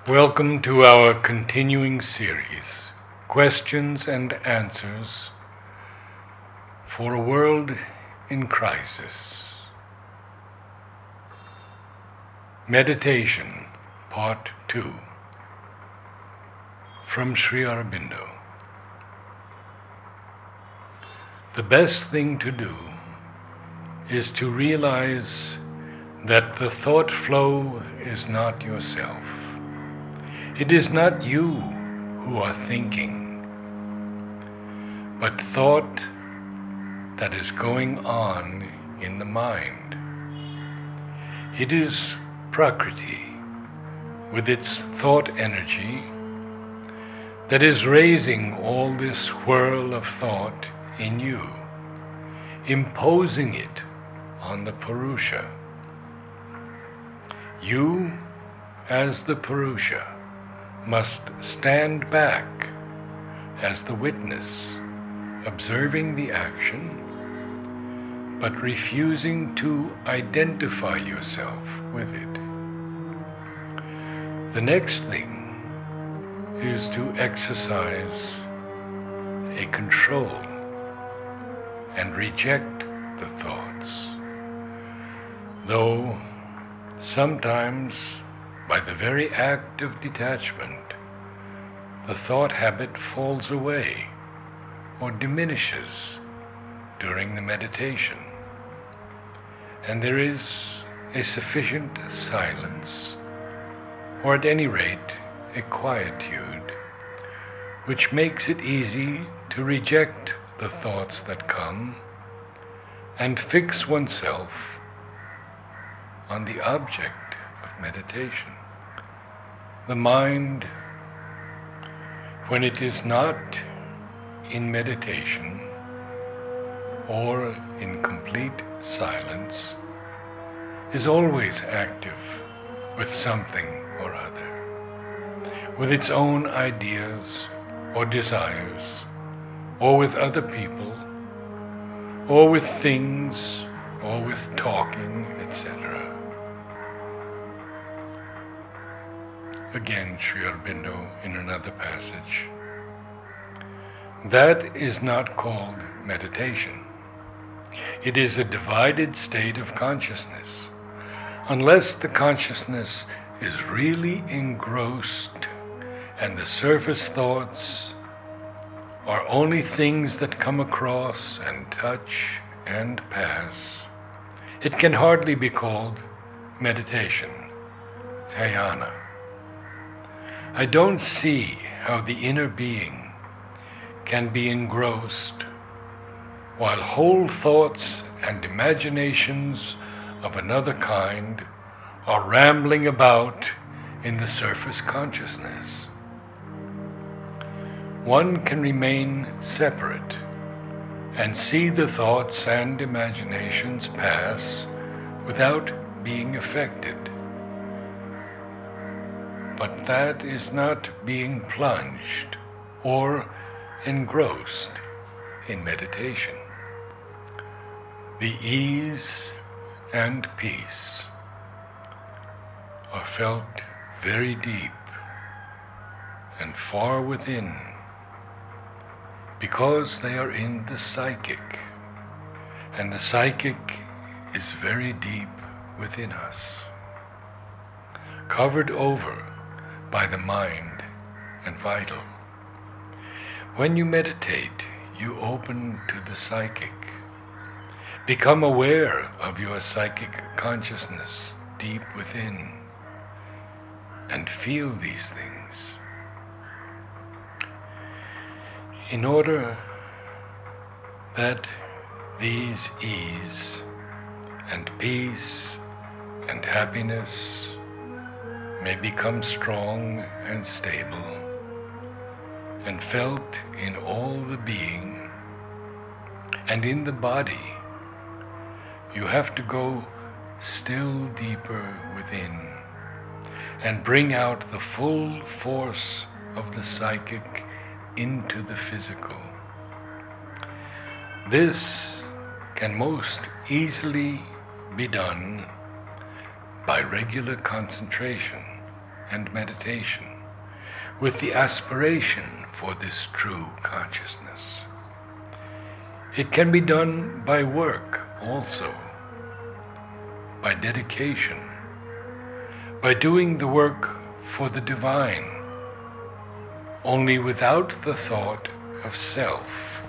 Welcome to our continuing series, Questions and Answers for a World in Crisis. Meditation, Part 2, from Sri Aurobindo. The best thing to do is to realize that the thought flow is not yourself. It is not you who are thinking, but thought that is going on in the mind. It is Prakriti with its thought energy that is raising all this whirl of thought in you, imposing it on the Purusha. You, as the Purusha, must stand back as the witness, observing the action, but refusing to identify yourself with it. The next thing is to exercise a control and reject the thoughts, though sometimes by the very act of detachment, the thought habit falls away or diminishes during the meditation, and there is a sufficient silence, or at any rate a quietude, which makes it easy to reject the thoughts that come and fix oneself on the object of meditation. The mind, when it is not in meditation or in complete silence, is always active with something or other, with its own ideas or desires, or with other people, or with things, or with talking, etc. Again, Sri Aurobindo in another passage. That is not called meditation. It is a divided state of consciousness. Unless the consciousness is really engrossed and the surface thoughts are only things that come across and touch and pass, it can hardly be called meditation, dhyana. I don't see how the inner being can be engrossed while whole thoughts and imaginations of another kind are rambling about in the surface consciousness. One can remain separate and see the thoughts and imaginations pass without being affected. But that is not being plunged or engrossed in meditation. The ease and peace are felt very deep and far within, because they are in the psychic, and the psychic is very deep within us, covered over by the mind and vital. When you meditate, you open to the psychic, become aware of your psychic consciousness deep within, and feel these things. In order that these ease and peace and happiness may become strong and stable and felt in all the being and in the body, you have to go still deeper within and bring out the full force of the psychic into the physical. This can most easily be done by regular concentration and meditation, with the aspiration for this true consciousness. It can be done by work also, by dedication, by doing the work for the divine, only without the thought of self,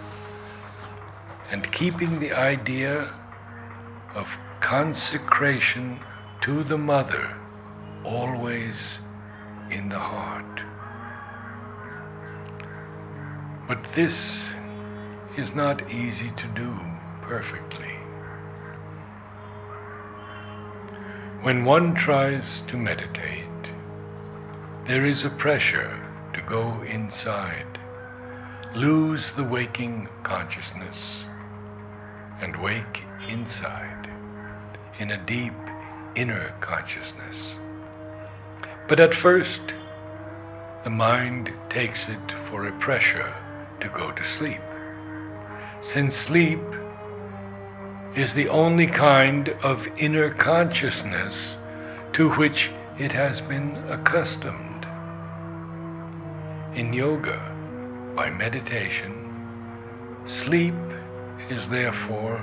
and keeping the idea of consecration to the Mother always in the heart. But this is not easy to do perfectly. When one tries to meditate, there is a pressure to go inside, lose the waking consciousness, and wake inside in a deep inner consciousness. But at first, the mind takes it for a pressure to go to sleep, since sleep is the only kind of inner consciousness to which it has been accustomed. In yoga, by meditation, sleep is therefore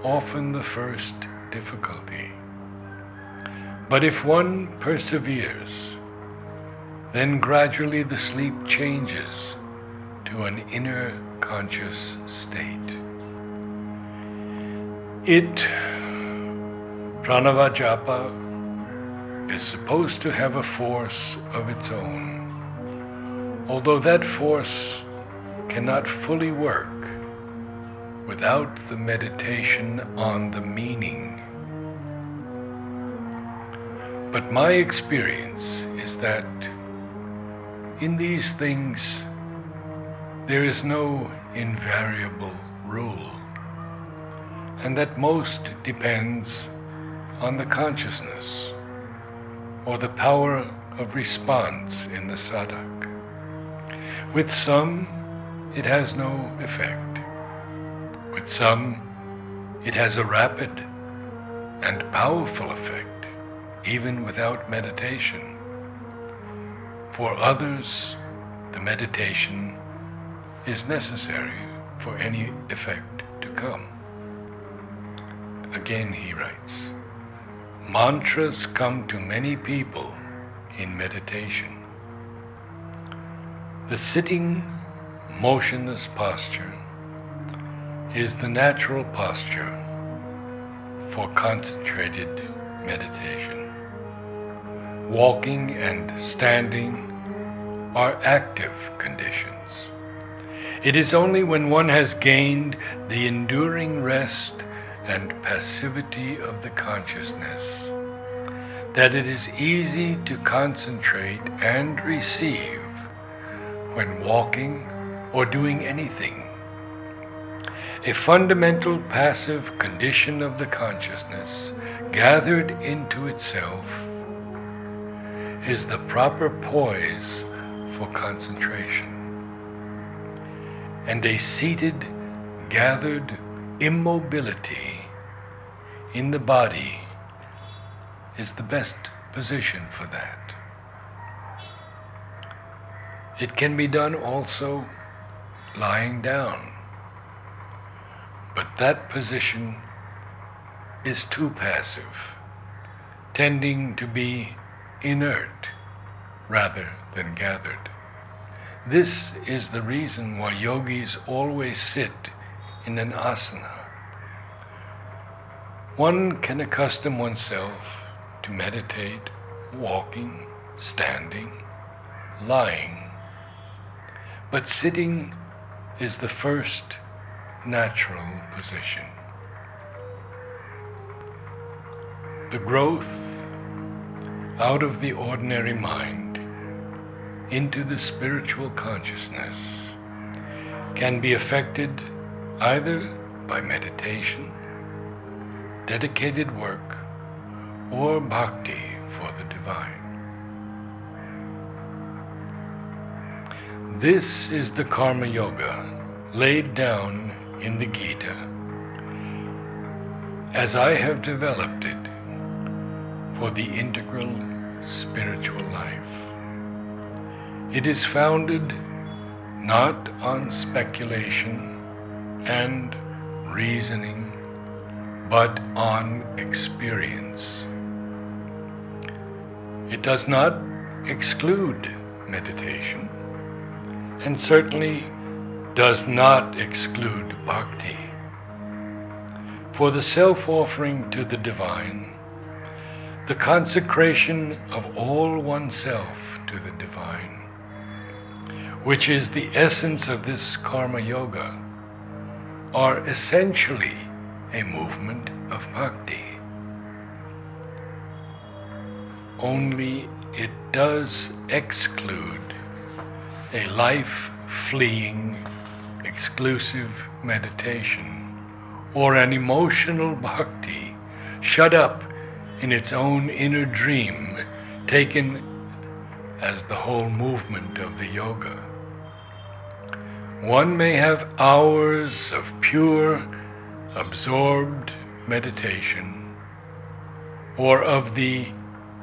often the first difficulty. But if one perseveres, then gradually the sleep changes to an inner conscious state. It, pranava japa, is supposed to have a force of its own, although that force cannot fully work without the meditation on the meaning. But my experience is that in these things there is no invariable rule, and that most depends on the consciousness or the power of response in the sadhak. With some, it has no effect. With some, it has a rapid and powerful effect, even without meditation. For others, the meditation is necessary for any effect to come. Again he writes, mantras come to many people in meditation. The sitting, motionless posture is the natural posture for concentrated meditation. Walking and standing are active conditions. It is only when one has gained the enduring rest and passivity of the consciousness that it is easy to concentrate and receive when walking or doing anything. A fundamental passive condition of the consciousness gathered into itself is the proper poise for concentration. And a seated, gathered immobility in the body is the best position for that. It can be done also lying down, but that position is too passive, tending to be inert rather than gathered. This is the reason why yogis always sit in an asana. One can accustom oneself to meditate walking, standing, lying, but sitting is the first natural position. The growth out of the ordinary mind into the spiritual consciousness can be effected either by meditation, dedicated work, or bhakti for the divine. This is the karma yoga laid down in the Gita as I have developed it for the integral spiritual life. It is founded not on speculation and reasoning, but on experience. It does not exclude meditation, and certainly does not exclude bhakti. For the self-offering to the divine, the consecration of all oneself to the divine, which is the essence of this karma yoga, are essentially a movement of bhakti. Only it does exclude a life-fleeing, exclusive meditation or an emotional bhakti shut up in its own inner dream, taken as the whole movement of the yoga. One may have hours of pure, absorbed meditation, or of the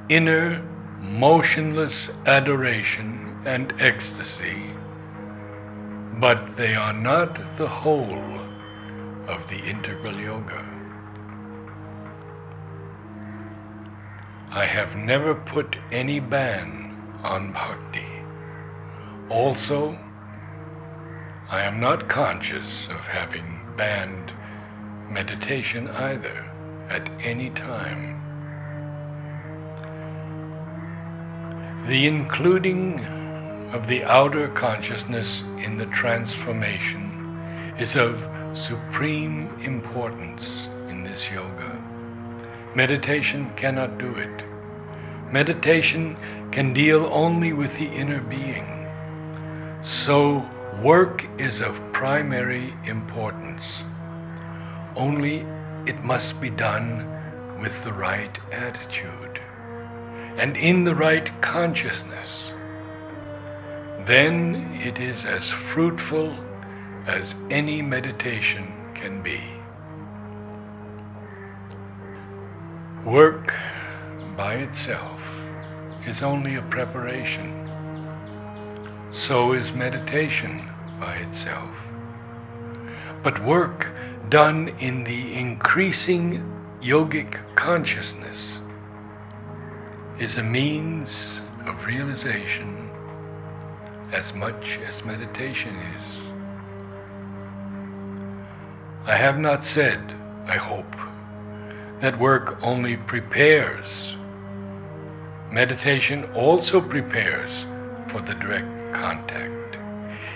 inner, motionless adoration and ecstasy, but they are not the whole of the integral yoga. I have never put any ban on bhakti. Also, I am not conscious of having banned meditation either at any time. The including of the outer consciousness in the transformation is of supreme importance in this yoga. Meditation cannot do it. Meditation can deal only with the inner being. So work is of primary importance. Only it must be done with the right attitude and in the right consciousness. Then it is as fruitful as any meditation can be. Work by itself is only a preparation. So is meditation by itself. But work done in the increasing yogic consciousness is a means of realization as much as meditation is. I have not said, I hope, that work only prepares. Meditation also prepares for the direct contact.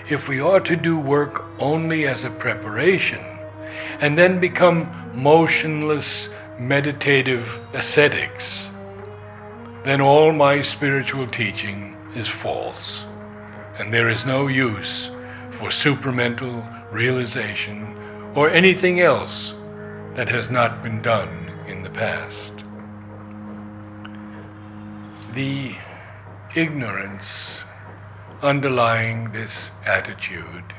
If we are to do work only as a preparation and then become motionless, meditative ascetics, then all my spiritual teaching is false, and there is no use for supramental realization or anything else that has not been done in the past. The ignorance underlying this attitude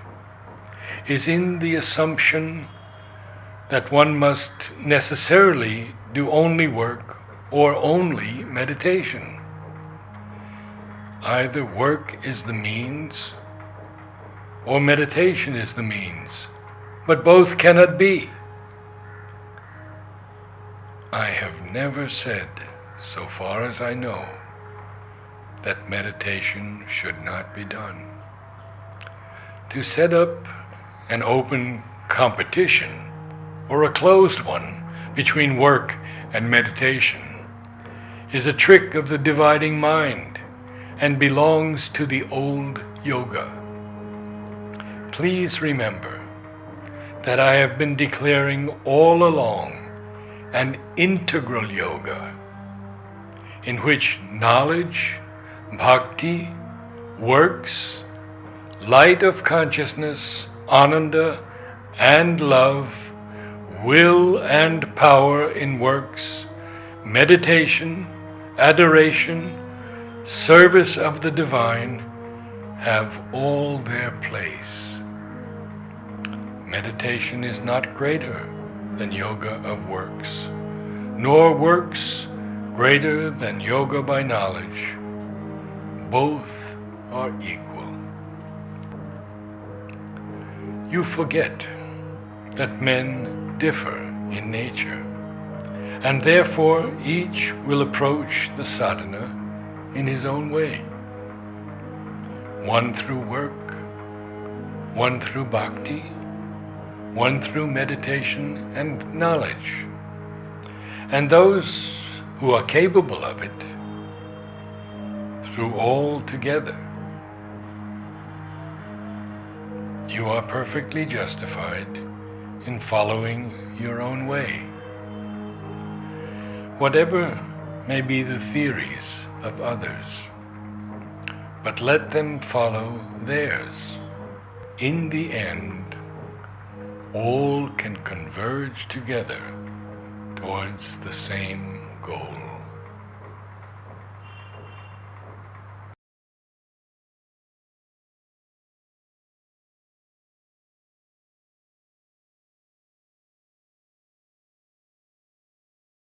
is in the assumption that one must necessarily do only work or only meditation. Either work is the means or meditation is the means, but both cannot be. I have never said, so far as I know, that meditation should not be done. To set up an open competition or a closed one between work and meditation is a trick of the dividing mind and belongs to the old yoga. Please remember that I have been declaring all along an integral yoga in which knowledge, bhakti, works, light of consciousness, ananda, and love, will and power in works, meditation, adoration, service of the divine have all their place. Meditation is not greater than yoga of works, nor works greater than yoga by knowledge, both are equal. You forget that men differ in nature, and therefore each will approach the sadhana in his own way. One through work, one through bhakti, one through meditation and knowledge. And those who are capable of it, through all together. You are perfectly justified in following your own way. Whatever may be the theories of others, but let them follow theirs. In the end, all can converge together towards the same goal.